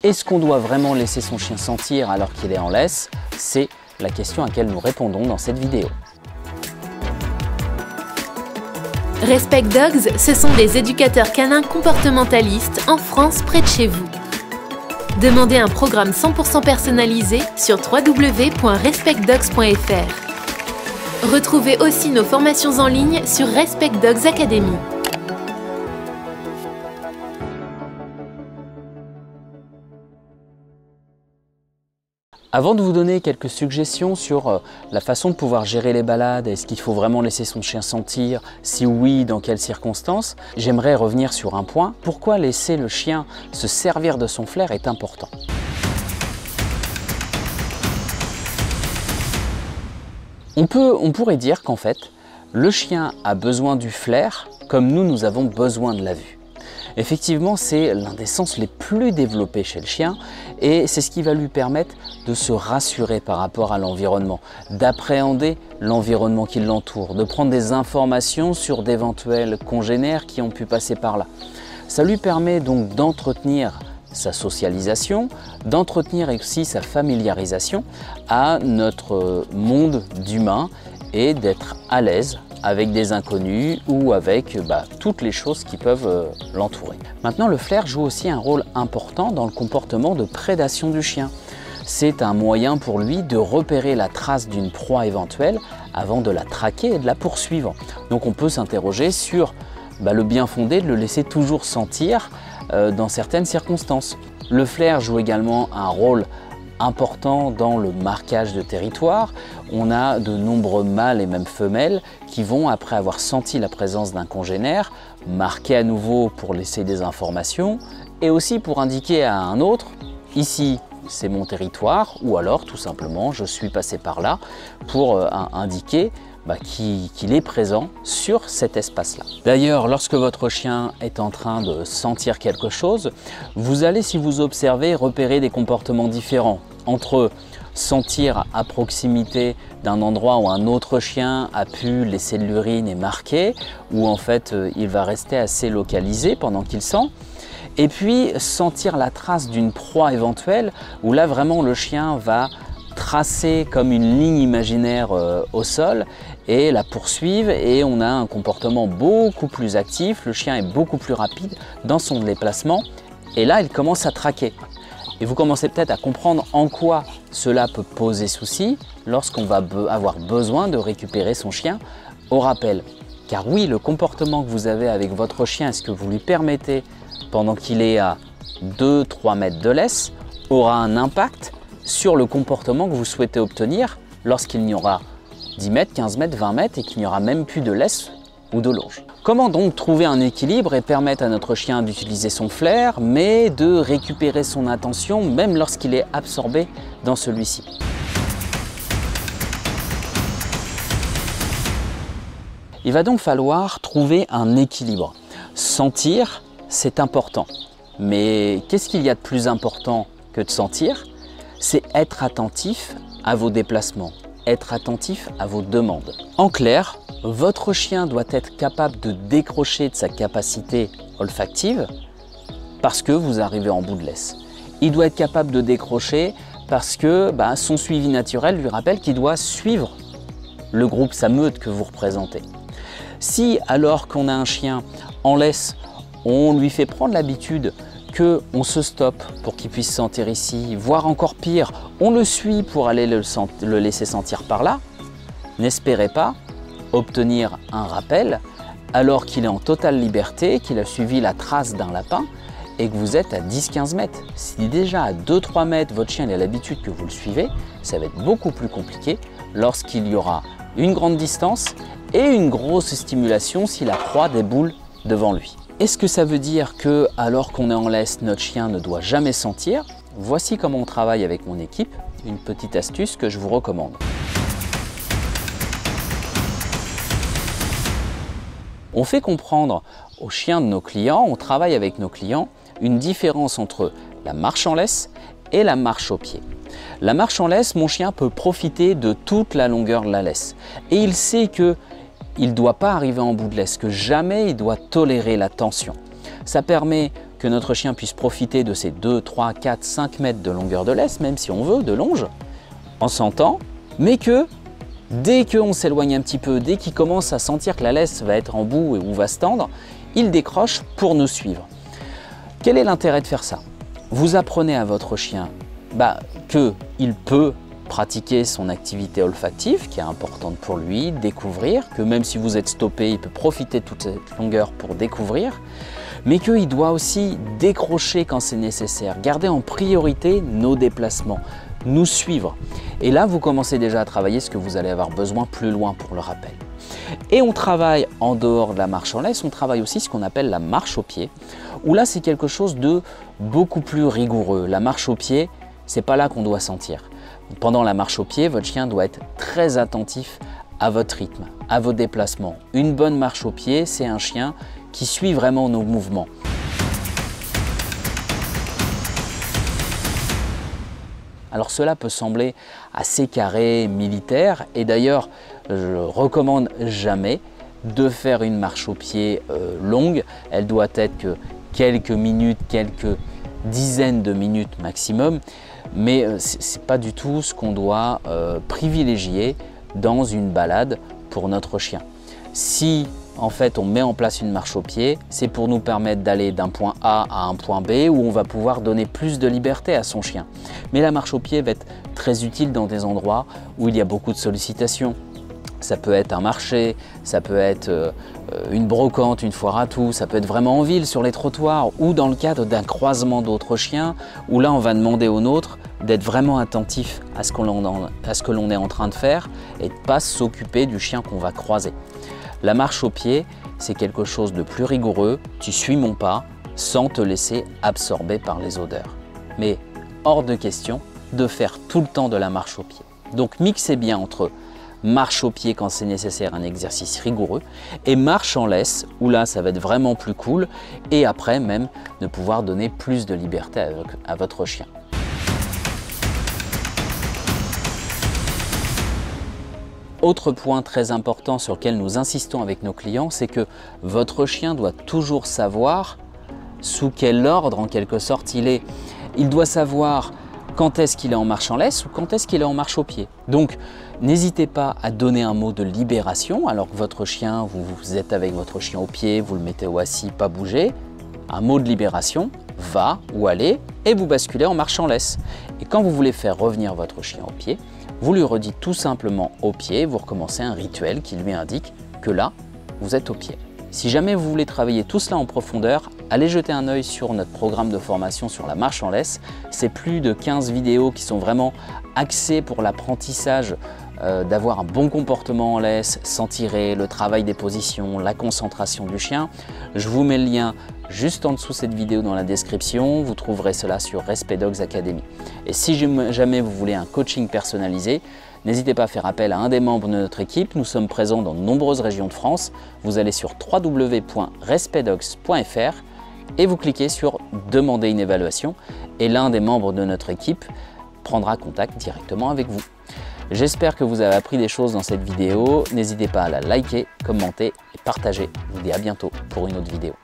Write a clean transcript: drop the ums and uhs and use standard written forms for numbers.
Est-ce qu'on doit vraiment laisser son chien sentir alors qu'il est en laisse? C'est la question à laquelle nous répondons dans cette vidéo. Respect Dogs, ce sont des éducateurs canins comportementalistes en France près de chez vous. Demandez un programme 100% personnalisé sur www.respectdogs.fr. Retrouvez aussi nos formations en ligne sur Respect Dogs Academy. Avant de vous donner quelques suggestions sur la façon de pouvoir gérer les balades, est-ce qu'il faut vraiment laisser son chien sentir? Si oui, dans quelles circonstances? J'aimerais revenir sur un point. Pourquoi laisser le chien se servir de son flair est important. On pourrait dire qu'en fait, le chien a besoin du flair comme nous avons besoin de la vue. Effectivement, c'est l'un des sens les plus développés chez le chien et c'est ce qui va lui permettre de se rassurer par rapport à l'environnement, d'appréhender l'environnement qui l'entoure, de prendre des informations sur d'éventuels congénères qui ont pu passer par là. Ça lui permet donc d'entretenir sa socialisation, d'entretenir aussi sa familiarisation à notre monde d'humain et d'être à l'aise avec des inconnus ou avec toutes les choses qui peuvent l'entourer. Maintenant, le flair joue aussi un rôle important dans le comportement de prédation du chien. C'est un moyen pour lui de repérer la trace d'une proie éventuelle avant de la traquer et de la poursuivre. Donc on peut s'interroger sur le bien fondé de le laisser toujours sentir dans certaines circonstances. Le flair joue également un rôle important dans le marquage de territoire. On a de nombreux mâles et même femelles qui vont, après avoir senti la présence d'un congénère, marquer à nouveau pour laisser des informations et aussi pour indiquer à un autre, ici c'est mon territoire, ou alors tout simplement je suis passé par là pour indiquer qu'il est présent sur cet espace-là. D'ailleurs, lorsque votre chien est en train de sentir quelque chose, vous allez, si vous observez, repérer des comportements différents entre sentir à proximité d'un endroit où un autre chien a pu laisser de l'urine et marquer, où en fait il va rester assez localisé pendant qu'il sent, et puis sentir la trace d'une proie éventuelle, où là vraiment le chien va tracer comme une ligne imaginaire au sol et la poursuivre, et on a un comportement beaucoup plus actif, le chien est beaucoup plus rapide dans son déplacement et là il commence à traquer. Et vous commencez peut-être à comprendre en quoi cela peut poser souci lorsqu'on va avoir besoin de récupérer son chien au rappel. Car oui, le comportement que vous avez avec votre chien, est-ce que vous lui permettez pendant qu'il est à 2-3 mètres de laisse, aura un impact sur le comportement que vous souhaitez obtenir lorsqu'il n'y aura 10 mètres, 15 mètres, 20 mètres et qu'il n'y aura même plus de laisse ou de longe. Comment donc trouver un équilibre et permettre à notre chien d'utiliser son flair, mais de récupérer son attention même lorsqu'il est absorbé dans celui-ci? Il va donc falloir trouver un équilibre. Sentir, c'est important. Mais qu'est-ce qu'il y a de plus important que de sentir? C'est être attentif à vos déplacements, être attentif à vos demandes. En clair, votre chien doit être capable de décrocher de sa capacité olfactive parce que vous arrivez en bout de laisse. Il doit être capable de décrocher parce que son suivi naturel lui rappelle qu'il doit suivre le groupe, sa meute que vous représentez. Si alors qu'on a un chien en laisse, on lui fait prendre l'habitude qu'on se stoppe pour qu'il puisse sentir ici, voire encore pire, on le suit pour aller le laisser sentir par là, n'espérez pas obtenir un rappel alors qu'il est en totale liberté, qu'il a suivi la trace d'un lapin et que vous êtes à 10-15 mètres. Si déjà à 2-3 mètres, votre chien a l'habitude que vous le suivez, ça va être beaucoup plus compliqué lorsqu'il y aura une grande distance et une grosse stimulation si la proie déboule devant lui. Est-ce que ça veut dire que, alors qu'on est en laisse, notre chien ne doit jamais sentir? Voici comment on travaille avec mon équipe, une petite astuce que je vous recommande. On fait comprendre aux chiens de nos clients, on travaille avec nos clients, une différence entre la marche en laisse et la marche au pied. La marche en laisse, mon chien peut profiter de toute la longueur de la laisse. Et il sait qu'il ne doit pas arriver en bout de laisse, que jamais il doit tolérer la tension. Ça permet que notre chien puisse profiter de ces 2, 3, 4, 5 mètres de longueur de laisse, même si on veut, de longe, en sentant, mais que dès qu'on s'éloigne un petit peu, dès qu'il commence à sentir que la laisse va être en bout ou va se tendre, il décroche pour nous suivre. Quel est l'intérêt de faire ça? Vous apprenez à votre chien qu'il peut pratiquer son activité olfactive, qui est importante pour lui, découvrir, que même si vous êtes stoppé, il peut profiter de toute cette longueur pour découvrir, mais qu'il doit aussi décrocher quand c'est nécessaire, garder en priorité nos déplacements, nous suivre. Et là, vous commencez déjà à travailler ce que vous allez avoir besoin plus loin pour le rappel. Et on travaille en dehors de la marche en laisse, on travaille aussi ce qu'on appelle la marche au pied, où là c'est quelque chose de beaucoup plus rigoureux. La marche au pied, c'est pas là qu'on doit sentir. Pendant la marche au pied, votre chien doit être très attentif à votre rythme, à vos déplacements. Une bonne marche au pied, c'est un chien qui suit vraiment nos mouvements. Alors cela peut sembler assez carré, militaire, et d'ailleurs je ne recommande jamais de faire une marche au pied longue. Elle doit être que quelques minutes, quelques dizaines de minutes maximum, mais ce n'est pas du tout ce qu'on doit privilégier dans une balade pour notre chien. Si en fait on met en place une marche au pied, c'est pour nous permettre d'aller d'un point A à un point B où on va pouvoir donner plus de liberté à son chien. Mais la marche au pied va être très utile dans des endroits où il y a beaucoup de sollicitations. Ça peut être un marché, ça peut être une brocante, une foire à tout, ça peut être vraiment en ville, sur les trottoirs ou dans le cadre d'un croisement d'autres chiens où là on va demander au nôtre d'être vraiment attentif à ce que l'on est en train de faire et de ne pas s'occuper du chien qu'on va croiser. La marche au pied, c'est quelque chose de plus rigoureux, tu suis mon pas sans te laisser absorber par les odeurs. Mais hors de question de faire tout le temps de la marche au pied. Donc mixez bien entre marche au pied quand c'est nécessaire, un exercice rigoureux, et marche en laisse, où là ça va être vraiment plus cool, et après même de pouvoir donner plus de liberté à votre chien. Autre point très important sur lequel nous insistons avec nos clients, c'est que votre chien doit toujours savoir sous quel ordre en quelque sorte il est. Il doit savoir quand est-ce qu'il est en marche en laisse ou quand est-ce qu'il est en marche au pied. Donc n'hésitez pas à donner un mot de libération alors que votre chien, vous êtes avec votre chien au pied, vous le mettez au assis, pas bouger. Un mot de libération, va ou allez, et vous basculez en marche en laisse. Et quand vous voulez faire revenir votre chien au pied, vous lui redites tout simplement au pied, vous recommencez un rituel qui lui indique que là, vous êtes au pied. Si jamais vous voulez travailler tout cela en profondeur, allez jeter un œil sur notre programme de formation sur la marche en laisse. C'est plus de 15 vidéos qui sont vraiment axées pour l'apprentissage d'avoir un bon comportement en laisse, sans tirer, le travail des positions, la concentration du chien. Je vous mets le lien juste en dessous de cette vidéo dans la description. Vous trouverez cela sur Respect Dogs Academy. Et si jamais vous voulez un coaching personnalisé, n'hésitez pas à faire appel à un des membres de notre équipe. Nous sommes présents dans de nombreuses régions de France. Vous allez sur www.respectdogs.fr et vous cliquez sur « Demander une évaluation » et l'un des membres de notre équipe prendra contact directement avec vous. J'espère que vous avez appris des choses dans cette vidéo. N'hésitez pas à la liker, commenter et partager. Je vous dis à bientôt pour une autre vidéo.